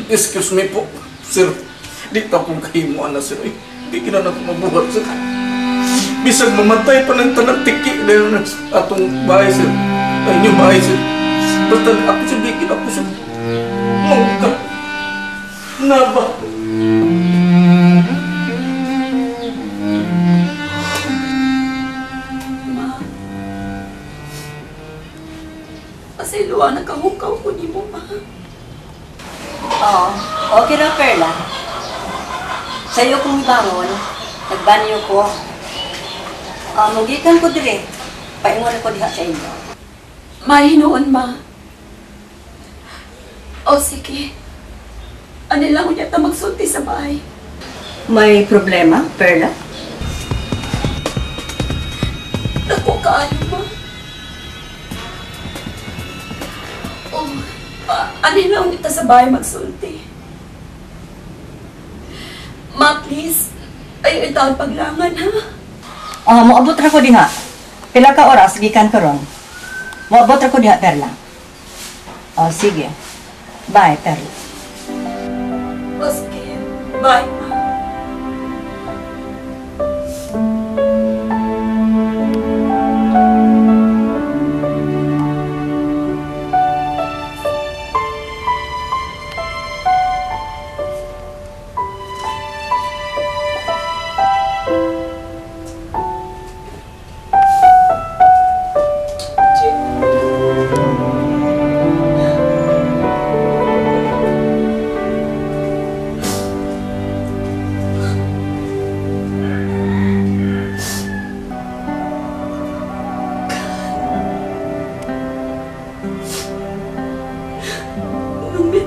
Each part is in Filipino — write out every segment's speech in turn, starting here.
Excuse me po, sir. Di ta po kahimo na sir. Di ka na mabuhat sir. Bisag mamatay pa ng tanang tiki dahil na atong bahay sir. Ay inyong bahay sir. Basta ako sir, di ka ako sir. Mangka. Na ba? Pasiluan, nakahukaw ko ni mo, ma. Oo. Okay na, Perla. Sa'yo kong bangon, nagbanyo ko. Mugikan ko dire. Paingon ako diha sa inyo. Mahinoon, ma. O, sige. Ano lang niya ta magsulti sa bahay. May problema, Perla? Naku, kaayo, ma. O, ano lang niya ta sa bahay magsulti. Ma, please. Ayaw itaon paglangan, ha? Moabot ra ko diha. Pila ka oras gikan karon. Moabot ra ko diha, Perla. Sige. Bye, Perla. O, sige. Bye, ma.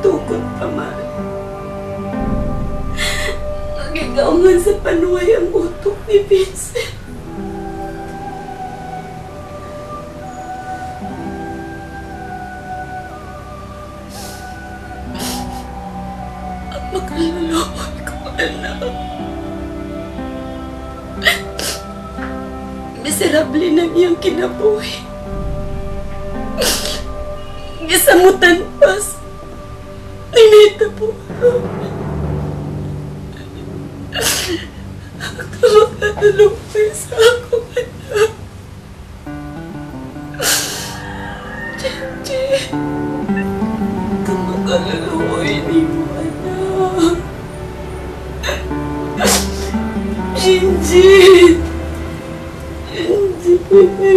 Tukod pa man. Nagigaungan sa panuway ang utok ni Vincent. At makalulukoy ko, anak. Miserable na niyang kinabuhi. Gisamutan pas. Ninita po. Kamakatulungay sa ako, anak. Gigi. Kamakatulungay ni mo, anak. Gigi. Gigi.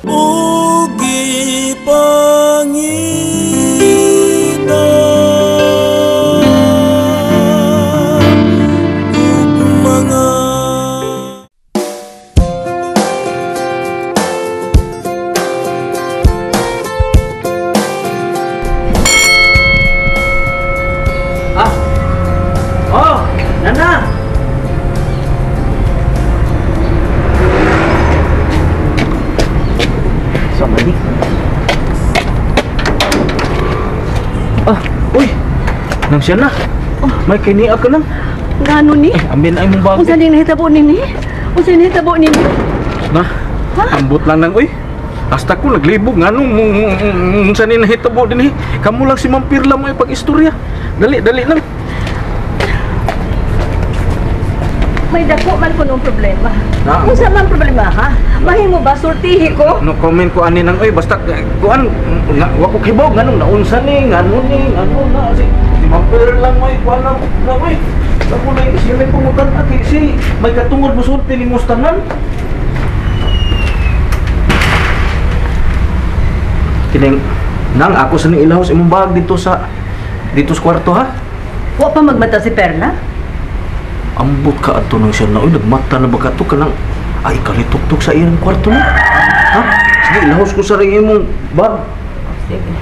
Ugi Panginoon, ug mga Nana! Somebody? Uy! Nang siya na! May kiniak ka lang! Gano ni? Ambin ay mong bago! Unsa ni nahitabo nini? Unsa ni nahitabo nini? Na! Ambot lang nang uy! Hasta ko naglibog nga nung unsa ni nahitabo din eh! Kamu lang si Ma'am Pirla mo ay pag-istorya! Dali, dali lang! May dako man ko nung problema. Na, Unsa man problema, ha? Mahimo ba sultihi ko? no comment ko ani nang oy basta kuan wa ko kibog nganong naunsa ni ngano na si Ma'am Pirla mo ay kuan na oy ako na sila pumutan ati si may katungod mo sulti ni mustanan kining nang ako sa ni ilahos imong bag dito sa kwarto ha. Wa pa magmata si Perla? Ambot ka ato nang siya na oy nagmata na ba ka to kanang ay kalituktok sa iyang kwarto na ha sige ilahos ko sa ring imong bag. Sige.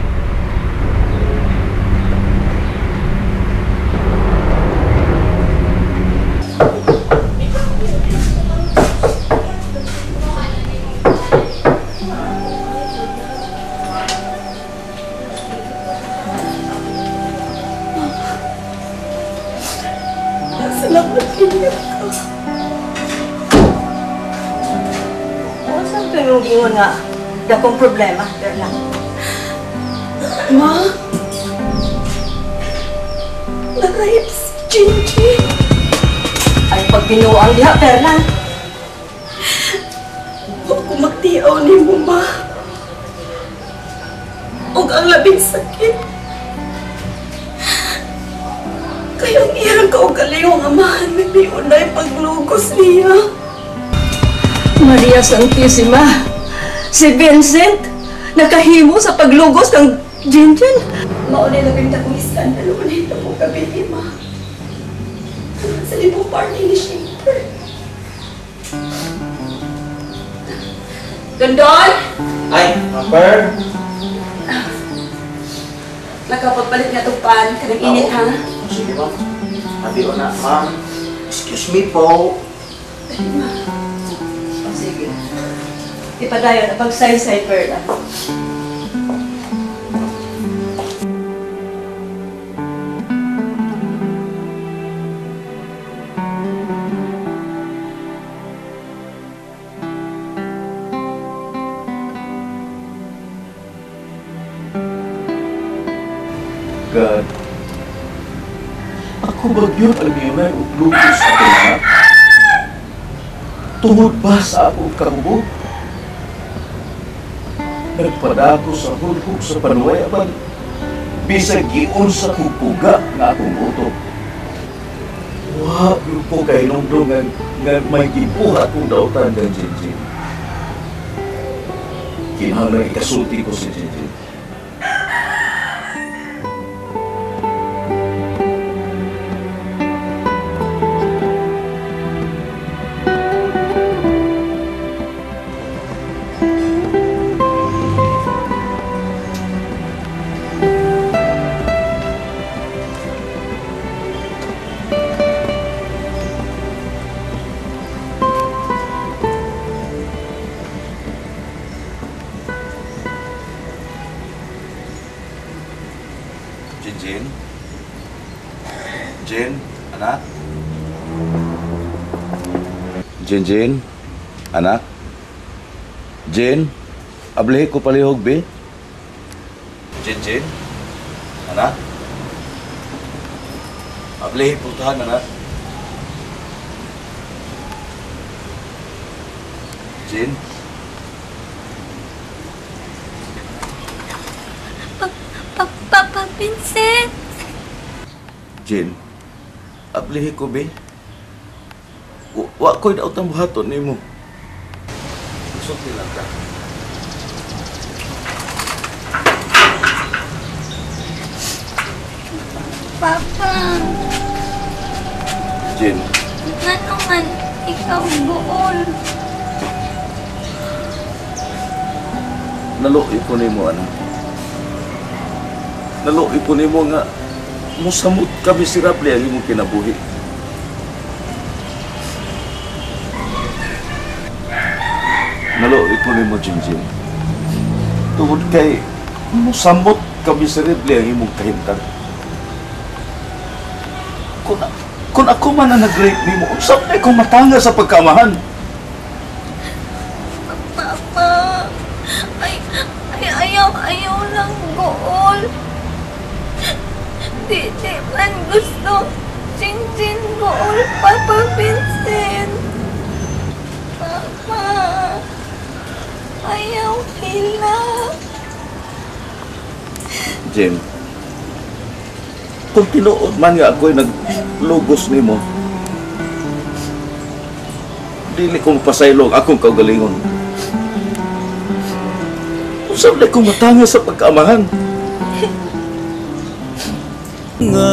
imong ingon nga dakong problema, Perla. Ma? Nakahip si Jinji. Ay pagbinuang diha, Perla. Huwag ko magtiaw ni mo, ma. Huwag ang labing sakit. Kayong iyang kaugalingong amahan na di unay paglugos niya. Maria Santissima, si Vincent, nakahimo sa paglugos kang Jinjin. Maunay na bing takong iskandalo na ito po gabi, ma. Sa libong party ni Shaper. Gandon! Ay, Amber. Nakapagpalit nga itong pan. Kanang init, ha? Sige, ma'am. Ati o na, ma'am. Excuse me po. O sige. Ipadayon, pag-say-say, Perla. God, ako bagyot ang iyonay uplugos sa kanya. Tungod ba sa akong karubog? Nagpadako sa hulhog sa panuwayaban, bisag giun sa kupuga nga akong utok. Wag yung po kay nungdong nga may gibuhat kong dautan ng Jinjin. Kinahanglan ikasulti ko si Jinjin. Jin? Jin, anak? Jin, anak? Jin, ablihi ko palihog, be? Jin, anak? Ablihi puntahan, anak? Jin? Papa Vincent! Jin, ablihi ko, be? Wa ko'y nautang buhaton ni mo. Gusto lang ka. Papa, Jin, ano man ikaw buol? naluoy po ni mo, anak. Naluoy po ni mo nga musamot ka miserable ang imong kinabuhi. Naluoy po ni mo, Jinjin. Tungod kay musamot ka miserable ang imong kahimtang. Kung ako man na nag-rape ni mo, usap na ikong matanga sa pagkamahan. Papa, ayaw lang buol. Di man gusto Jinjin buol, Papa Vincent. Papa, ayaw hila. Jim, kung tinuod man nga ako'y naglugos ni mo, dili kong pasaylong akong kaugalingon. Usap na kong matanga sa pagkaamahan. nga